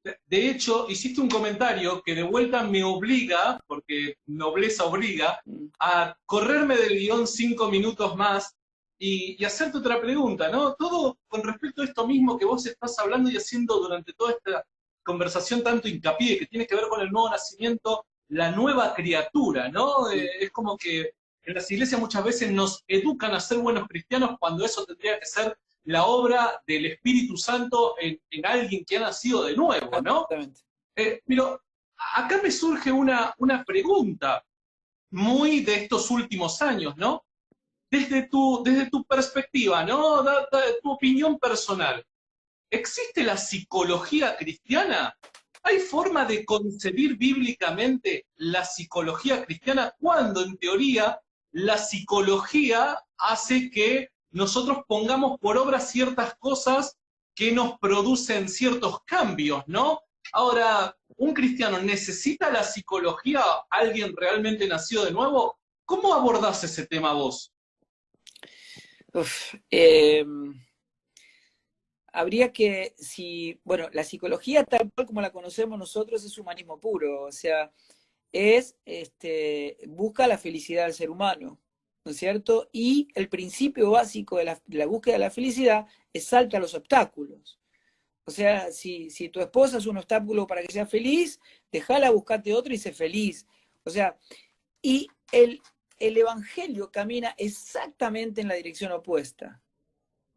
De hecho, hiciste un comentario que de vuelta me obliga, porque nobleza obliga, a correrme del guión 5 minutos más y hacerte otra pregunta, ¿no? Todo con respecto a esto mismo que vos estás hablando y haciendo durante toda esta conversación tanto hincapié, que tiene que ver con el nuevo nacimiento, la nueva criatura, ¿no? Es como que en las iglesias muchas veces nos educan a ser buenos cristianos cuando eso tendría que ser la obra del Espíritu Santo en alguien que ha nacido de nuevo, ¿no? Exactamente. Pero acá me surge una pregunta muy de estos últimos años, ¿no? Desde tu perspectiva, ¿no? Tu opinión personal. ¿Existe la psicología cristiana? ¿Hay forma de concebir bíblicamente la psicología cristiana cuando, en teoría, la psicología hace que nosotros pongamos por obra ciertas cosas que nos producen ciertos cambios, ¿no? Ahora, ¿un cristiano necesita la psicología, alguien realmente nacido de nuevo? ¿Cómo abordás ese tema vos? Uf, habría que, bueno, la psicología tal cual como la conocemos nosotros es humanismo puro, o sea, busca la felicidad del ser humano, ¿no es cierto? Y el principio básico de la búsqueda de la felicidad es salta los obstáculos. O sea, si tu esposa es un obstáculo para que seas feliz, déjala, buscarte otro y sé feliz. O sea, y el Evangelio camina exactamente en la dirección opuesta,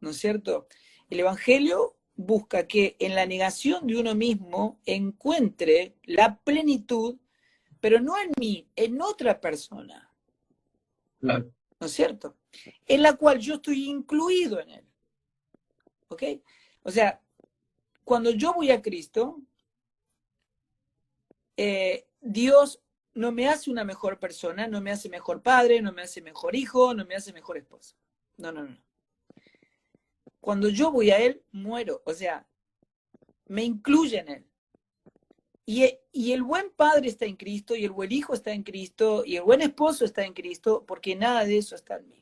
¿no es cierto? El Evangelio busca que en la negación de uno mismo encuentre la plenitud, pero no en mí, en otra persona, Claro. ¿no es cierto? En la cual yo estoy incluido en él, ¿ok? O sea, cuando yo voy a Cristo, Dios no me hace una mejor persona, no me hace mejor padre, no me hace mejor hijo, no me hace mejor esposa. No, no, no. Cuando yo voy a Él, muero. O sea, me incluye en Él. Y el buen padre está en Cristo, y el buen hijo está en Cristo, y el buen esposo está en Cristo, porque nada de eso está en mí.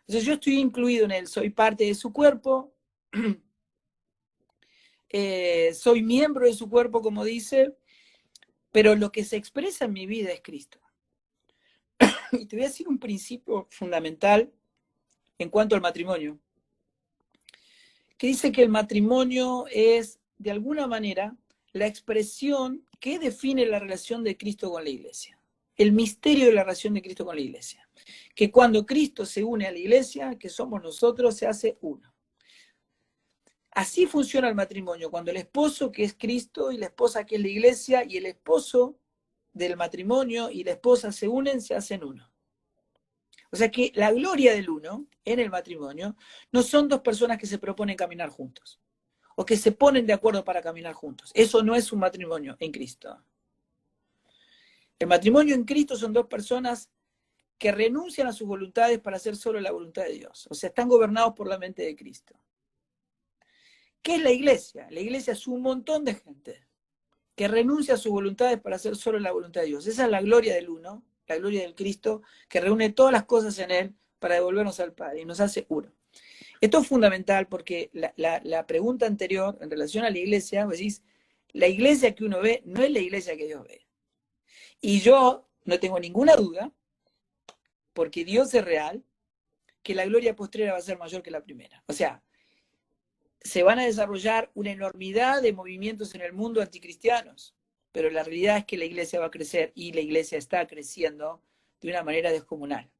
Entonces yo estoy incluido en Él, soy parte de su cuerpo, soy miembro de su cuerpo, como dice, pero lo que se expresa en mi vida es Cristo. Y te voy a decir un principio fundamental en cuanto al matrimonio, que dice que el matrimonio es, de alguna manera, la expresión que define la relación de Cristo con la iglesia. El misterio de la relación de Cristo con la iglesia. Que cuando Cristo se une a la iglesia, que somos nosotros, se hace uno. Así funciona el matrimonio, cuando el esposo, que es Cristo, y la esposa, que es la iglesia, y el esposo del matrimonio y la esposa se unen, se hacen uno. O sea que la gloria del uno en el matrimonio no son dos personas que se proponen caminar juntos o que se ponen de acuerdo para caminar juntos. Eso no es un matrimonio en Cristo. El matrimonio en Cristo son dos personas que renuncian a sus voluntades para hacer solo la voluntad de Dios. O sea, están gobernados por la mente de Cristo. ¿Qué es la iglesia? La iglesia es un montón de gente que renuncia a sus voluntades para hacer solo la voluntad de Dios. Esa es la gloria del uno, la gloria del Cristo, que reúne todas las cosas en Él para devolvernos al Padre y nos hace uno. Esto es fundamental porque la pregunta anterior en relación a la iglesia, vos decís, la iglesia que uno ve no es la iglesia que Dios ve. Y yo no tengo ninguna duda, porque Dios es real, que la gloria postrera va a ser mayor que la primera. O sea, se van a desarrollar una enormidad de movimientos en el mundo anticristianos, pero la realidad es que la iglesia va a crecer y la iglesia está creciendo de una manera descomunal.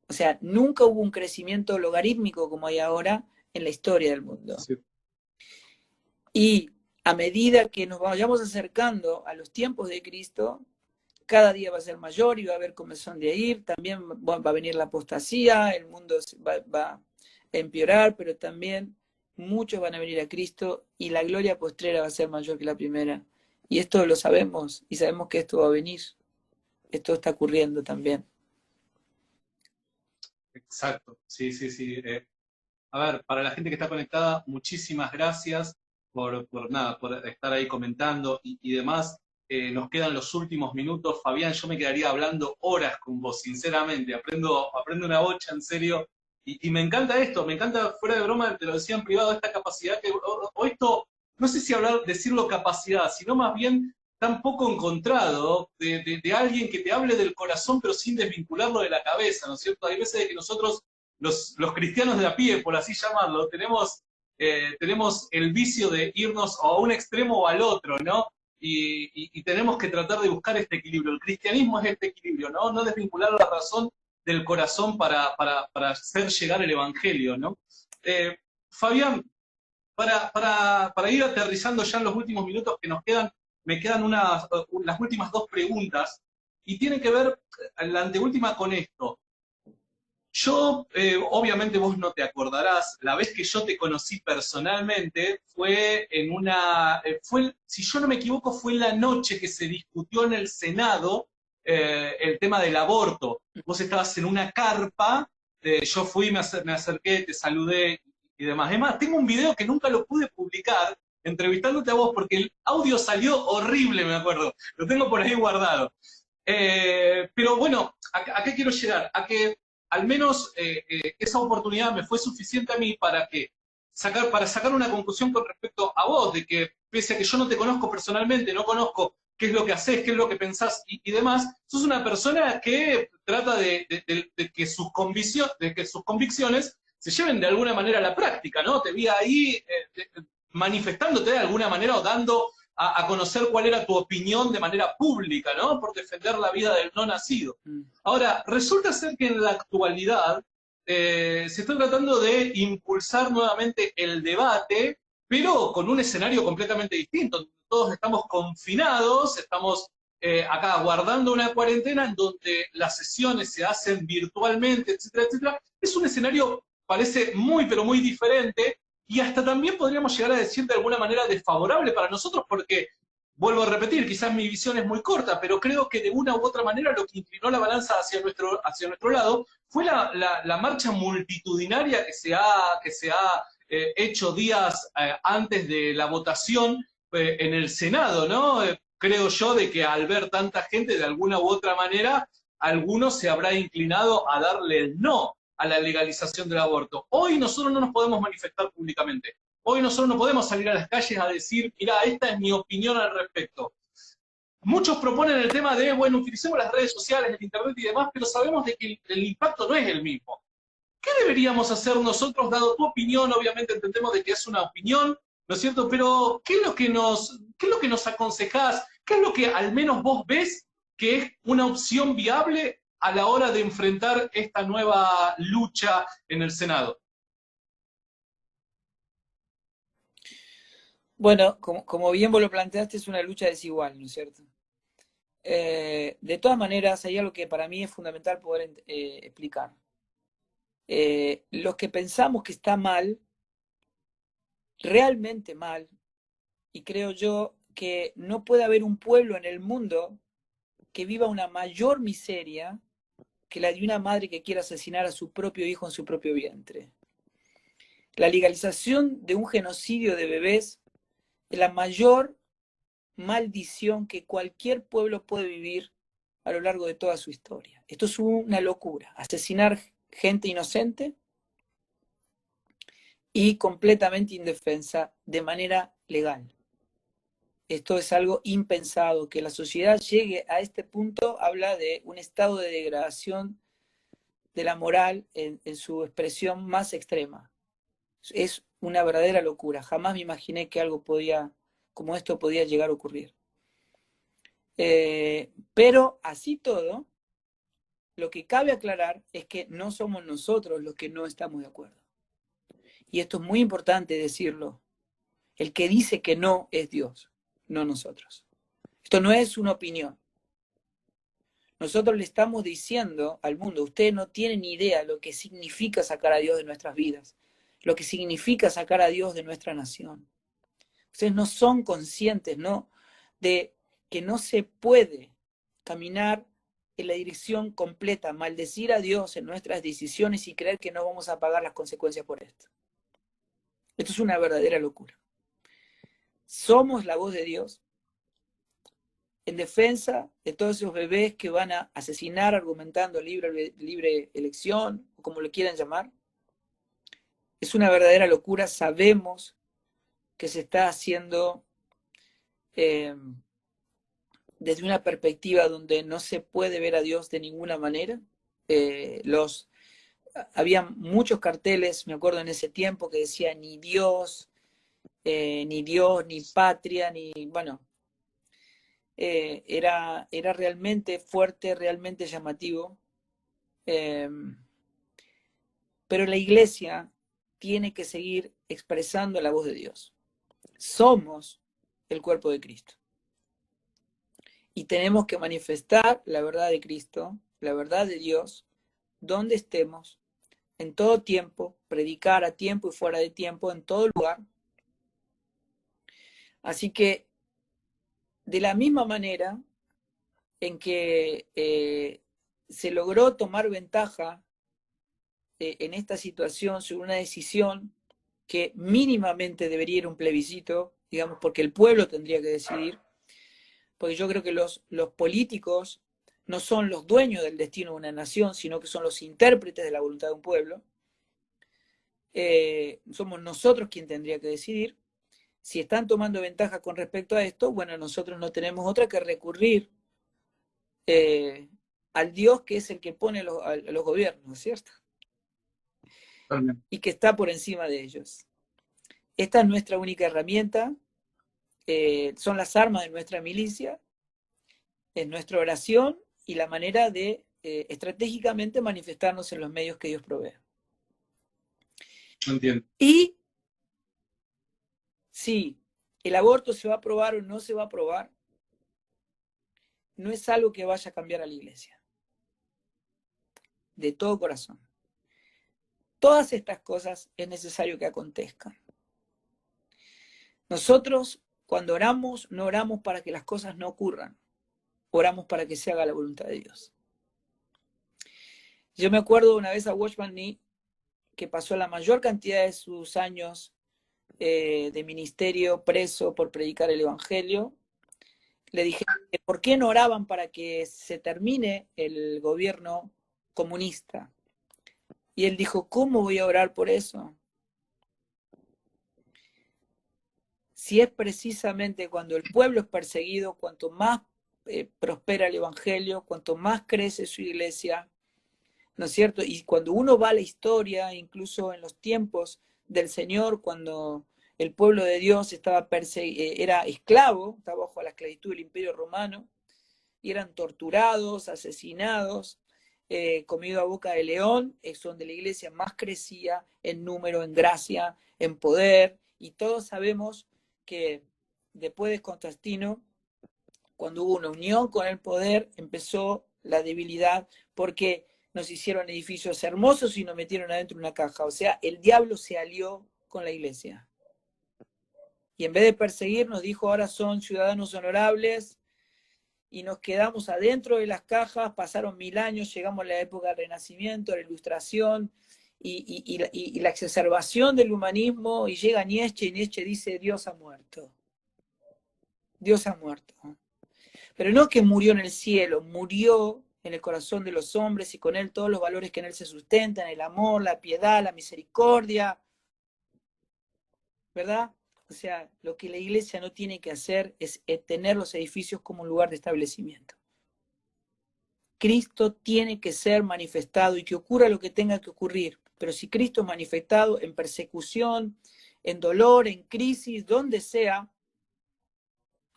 O sea, nunca hubo un crecimiento logarítmico como hay ahora en la historia del mundo. Sí. Y a medida que nos vayamos acercando a los tiempos de Cristo, cada día va a ser mayor y va a haber comezón de ir, también va a venir la apostasía, el mundo va a empeorar, pero también muchos van a venir a Cristo y la gloria postrera va a ser mayor que la primera. Y esto lo sabemos y sabemos que esto va a venir. Esto está ocurriendo también. Exacto, sí, sí, sí. A ver, para la gente que está conectada, muchísimas gracias por estar ahí comentando y demás. Nos quedan los últimos minutos. Fabián, yo me quedaría hablando horas con vos, sinceramente. Aprendo una bocha, en serio. Y me encanta esto, me encanta, fuera de broma, te lo decía en privado, esta capacidad que, o esto, no sé si decirlo capacidad, sino más bien tan poco encontrado de alguien que te hable del corazón pero sin desvincularlo de la cabeza, ¿no es cierto? Hay veces de que nosotros los cristianos de a pie, por así llamarlo, tenemos el vicio de irnos o a un extremo o al otro, ¿no? Y tenemos que tratar de buscar este equilibrio. El cristianismo es este equilibrio, ¿no? No desvincular la razón del corazón para hacer llegar el evangelio, ¿no? Fabián, para ir aterrizando ya en los últimos minutos que nos quedan, me quedan las últimas dos preguntas, y tiene que ver la anteúltima con esto. Yo, obviamente vos no te acordarás, la vez que yo te conocí personalmente fue si yo no me equivoco, fue en la noche que se discutió en el Senado el tema del aborto. Vos estabas en una carpa, yo fui, me acerqué, te saludé y demás. Es más, tengo un video que nunca lo pude publicar entrevistándote a vos porque el audio salió horrible, me acuerdo. Lo tengo por ahí guardado. Pero bueno, ¿a qué quiero llegar? A que al menos esa oportunidad me fue suficiente a mí para sacar una conclusión con respecto a vos, de que pese a que yo no te conozco personalmente, no conozco qué es lo que haces, qué es lo que pensás y demás, sos una persona que trata de que sus convicciones se lleven de alguna manera a la práctica, ¿no? Te vi ahí manifestándote de alguna manera o dando a conocer cuál era tu opinión de manera pública, ¿no? Por defender la vida del no nacido. Ahora, resulta ser que en la actualidad se está tratando de impulsar nuevamente el debate, pero con un escenario completamente distinto. Todos estamos confinados, estamos acá guardando una cuarentena en donde las sesiones se hacen virtualmente, etcétera, etcétera. Es un escenario, parece muy, pero muy diferente, y hasta también podríamos llegar a decir de alguna manera desfavorable para nosotros, porque, vuelvo a repetir, quizás mi visión es muy corta, pero creo que de una u otra manera lo que inclinó la balanza hacia nuestro lado fue la marcha multitudinaria que se ha hecho días antes de la votación en el Senado, ¿no? Creo yo de que al ver tanta gente, de alguna u otra manera, alguno se habrá inclinado a darle el no a la legalización del aborto. Hoy nosotros no nos podemos manifestar públicamente. Hoy nosotros no podemos salir a las calles a decir, mira, esta es mi opinión al respecto. Muchos proponen el tema de, bueno, utilicemos las redes sociales, el internet y demás, pero sabemos de que el impacto no es el mismo. ¿Qué deberíamos hacer nosotros, dado tu opinión? Obviamente entendemos de que es una opinión, ¿no es cierto? Pero, ¿qué es lo que nos aconsejás? ¿Qué es lo que al menos vos ves que es una opción viable a la hora de enfrentar esta nueva lucha en el Senado? Bueno, como bien vos lo planteaste, es una lucha desigual, ¿no es cierto? De todas maneras, hay algo que para mí es fundamental poder explicar. Los que pensamos que está mal, realmente mal, y creo yo que no puede haber un pueblo en el mundo que viva una mayor miseria que la de una madre que quiera asesinar a su propio hijo en su propio vientre. La legalización de un genocidio de bebés es la mayor maldición que cualquier pueblo puede vivir a lo largo de toda su historia. Esto es una locura, asesinar gente inocente y completamente indefensa de manera legal. Esto es algo impensado, que la sociedad llegue a este punto, habla de un estado de degradación de la moral en su expresión más extrema. Es una verdadera locura, jamás me imaginé que algo como esto podía llegar a ocurrir. Pero así todo, lo que cabe aclarar es que no somos nosotros los que no estamos de acuerdo. Y esto es muy importante decirlo. El que dice que no es Dios, no nosotros. Esto no es una opinión. Nosotros le estamos diciendo al mundo, ustedes no tienen ni idea lo que significa sacar a Dios de nuestras vidas, lo que significa sacar a Dios de nuestra nación. Ustedes no son conscientes, ¿no?, de que no se puede caminar en la dirección completa, maldecir a Dios en nuestras decisiones y creer que no vamos a pagar las consecuencias por esto. Esto es una verdadera locura. Somos la voz de Dios en defensa de todos esos bebés que van a asesinar argumentando libre elección, o como lo quieran llamar. Es una verdadera locura. Sabemos que se está haciendo desde una perspectiva donde no se puede ver a Dios de ninguna manera. había muchos carteles, me acuerdo en ese tiempo, que decían ni Dios, ni patria, ni, bueno, era realmente fuerte, realmente llamativo. Pero la iglesia tiene que seguir expresando la voz de Dios. Somos el cuerpo de Cristo. Y tenemos que manifestar la verdad de Cristo, la verdad de Dios, donde estemos, en todo tiempo, predicar a tiempo y fuera de tiempo, en todo lugar. Así que, de la misma manera en que se logró tomar ventaja en esta situación sobre una decisión que mínimamente debería ir un plebiscito, digamos, porque el pueblo tendría que decidir, porque yo creo que los políticos no son los dueños del destino de una nación, sino que son los intérpretes de la voluntad de un pueblo. Somos nosotros quien tendría que decidir. Si están tomando ventaja con respecto a esto, bueno, nosotros no tenemos otra que recurrir al Dios que es el que pone a los gobiernos, ¿cierto? Y que está por encima de ellos. Esta es nuestra única herramienta, son las armas de nuestra milicia, es nuestra oración y la manera de estratégicamente manifestarnos en los medios que Dios provee. Entiendo. Y si el aborto se va a aprobar o no se va a aprobar, no es algo que vaya a cambiar a la iglesia. De todo corazón. Todas estas cosas es necesario que acontezcan. Nosotros, cuando oramos, no oramos para que las cosas no ocurran. Oramos para que se haga la voluntad de Dios. Yo me acuerdo una vez a Watchman Nee, que pasó la mayor cantidad de sus años de ministerio preso por predicar el evangelio. Le dije, ¿por qué no oraban para que se termine el gobierno comunista? Y él dijo, ¿cómo voy a orar por eso? Si es precisamente cuando el pueblo es perseguido, cuanto más prospera el evangelio, cuanto más crece su iglesia, ¿no es cierto? Y cuando uno va a la historia, incluso en los tiempos del Señor, cuando el pueblo de Dios era esclavo, estaba bajo la esclavitud del Imperio Romano, y eran torturados, asesinados, comido a boca de león, es donde la iglesia más crecía en número, en gracia, en poder, y todos sabemos que después de Constantino, cuando hubo una unión con el poder, empezó la debilidad, porque nos hicieron edificios hermosos y nos metieron adentro una caja. O sea, el diablo se alió con la iglesia. Y en vez de perseguirnos, dijo, ahora son ciudadanos honorables, y nos quedamos adentro de las cajas. Pasaron 1000 años, llegamos a la época del Renacimiento, la Ilustración, y la exacerbación del humanismo, y llega Nietzsche, y Nietzsche dice, Dios ha muerto. Dios ha muerto. Pero no que murió en el cielo, murió en el corazón de los hombres y con él todos los valores que en él se sustentan, el amor, la piedad, la misericordia, ¿verdad? O sea, lo que la iglesia no tiene que hacer es tener los edificios como un lugar de establecimiento. Cristo tiene que ser manifestado y que ocurra lo que tenga que ocurrir. Pero si Cristo es manifestado en persecución, en dolor, en crisis, donde sea,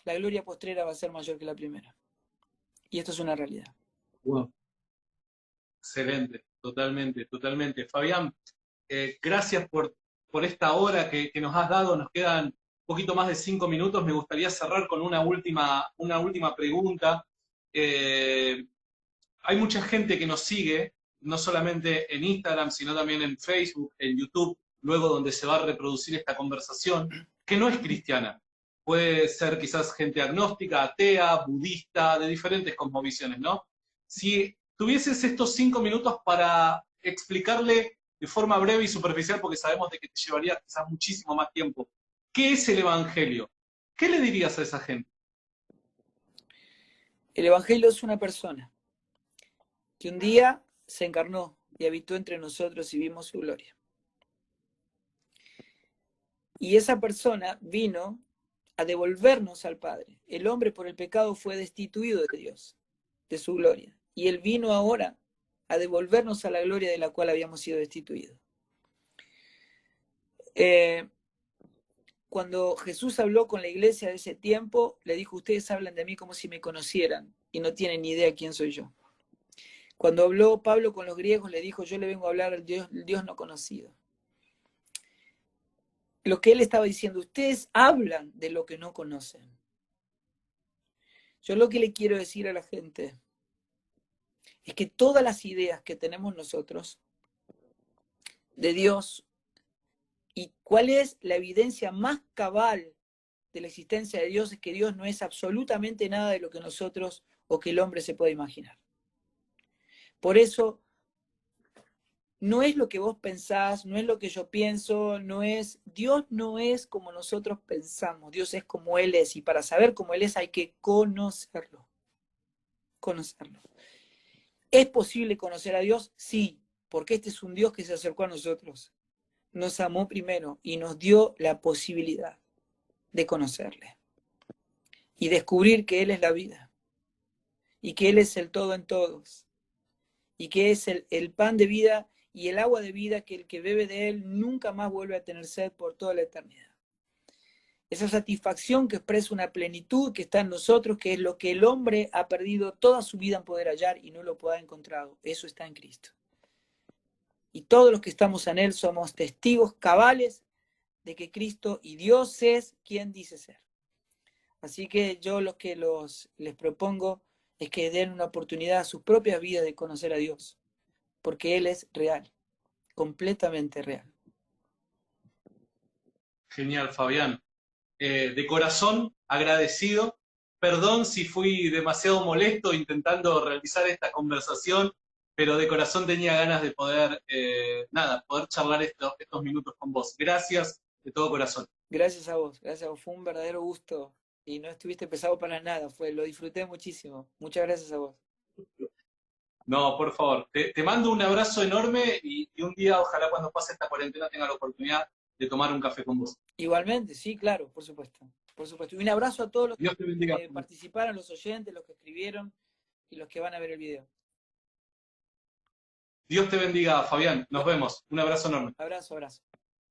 la gloria postrera va a ser mayor que la primera. Y esto es una realidad. Wow. Excelente, totalmente, totalmente. Fabián, gracias por esta hora que nos has dado. Nos quedan un poquito más de 5 minutos. Me gustaría cerrar con una última pregunta. Hay mucha gente que nos sigue, no solamente en Instagram, sino también en Facebook, en YouTube, luego donde se va a reproducir esta conversación, que no es cristiana. Puede ser quizás gente agnóstica, atea, budista, de diferentes cosmovisiones, ¿no? Si tuvieses estos 5 minutos para explicarle de forma breve y superficial, porque sabemos de que te llevaría quizás muchísimo más tiempo, ¿qué es el Evangelio? ¿Qué le dirías a esa gente? El Evangelio es una persona que un día se encarnó y habitó entre nosotros y vimos su gloria. Y esa persona vino a devolvernos al Padre. El hombre por el pecado fue destituido de Dios, de su gloria. Y Él vino ahora a devolvernos a la gloria de la cual habíamos sido destituidos. Cuando Jesús habló con la iglesia de ese tiempo, le dijo, ustedes hablan de mí como si me conocieran y no tienen ni idea quién soy yo. Cuando habló Pablo con los griegos, le dijo, yo le vengo a hablar al Dios no conocido. Lo que él estaba diciendo, ustedes hablan de lo que no conocen. Yo lo que le quiero decir a la gente es que todas las ideas que tenemos nosotros de Dios y cuál es la evidencia más cabal de la existencia de Dios es que Dios no es absolutamente nada de lo que nosotros o que el hombre se puede imaginar. Por eso, no es lo que vos pensás, no es lo que yo pienso, Dios no es como nosotros pensamos, Dios es como Él es, y para saber cómo Él es hay que conocerlo. ¿Es posible conocer a Dios? Sí, porque este es un Dios que se acercó a nosotros, nos amó primero y nos dio la posibilidad de conocerle y descubrir que Él es la vida y que Él es el todo en todos y que es el pan de vida y el agua de vida, que el que bebe de Él nunca más vuelve a tener sed por toda la eternidad. Esa satisfacción que expresa una plenitud que está en nosotros, que es lo que el hombre ha perdido toda su vida en poder hallar y no lo pueda encontrar, eso está en Cristo. Y todos los que estamos en Él somos testigos cabales de que Cristo y Dios es quien dice ser. Así que yo lo que les propongo es que den una oportunidad a sus propias vidas de conocer a Dios, porque Él es real, completamente real. Genial, Fabián. De corazón agradecido. Perdón si fui demasiado molesto intentando realizar esta conversación, pero de corazón tenía ganas de poder, poder charlar estos minutos con vos. Gracias de todo corazón. Gracias a vos. Fue un verdadero gusto y no estuviste pesado para nada. Lo disfruté muchísimo. Muchas gracias a vos. No, por favor. Te mando un abrazo enorme y un día, ojalá cuando pase esta cuarentena, tenga la oportunidad de tomar un café con vos. Igualmente, sí, claro, por supuesto. Por supuesto. Y un abrazo a todos los Dios te bendiga. que participaron, los oyentes, los que escribieron y los que van a ver el video. Dios te bendiga, Fabián. Nos vemos. Un abrazo enorme. Abrazo.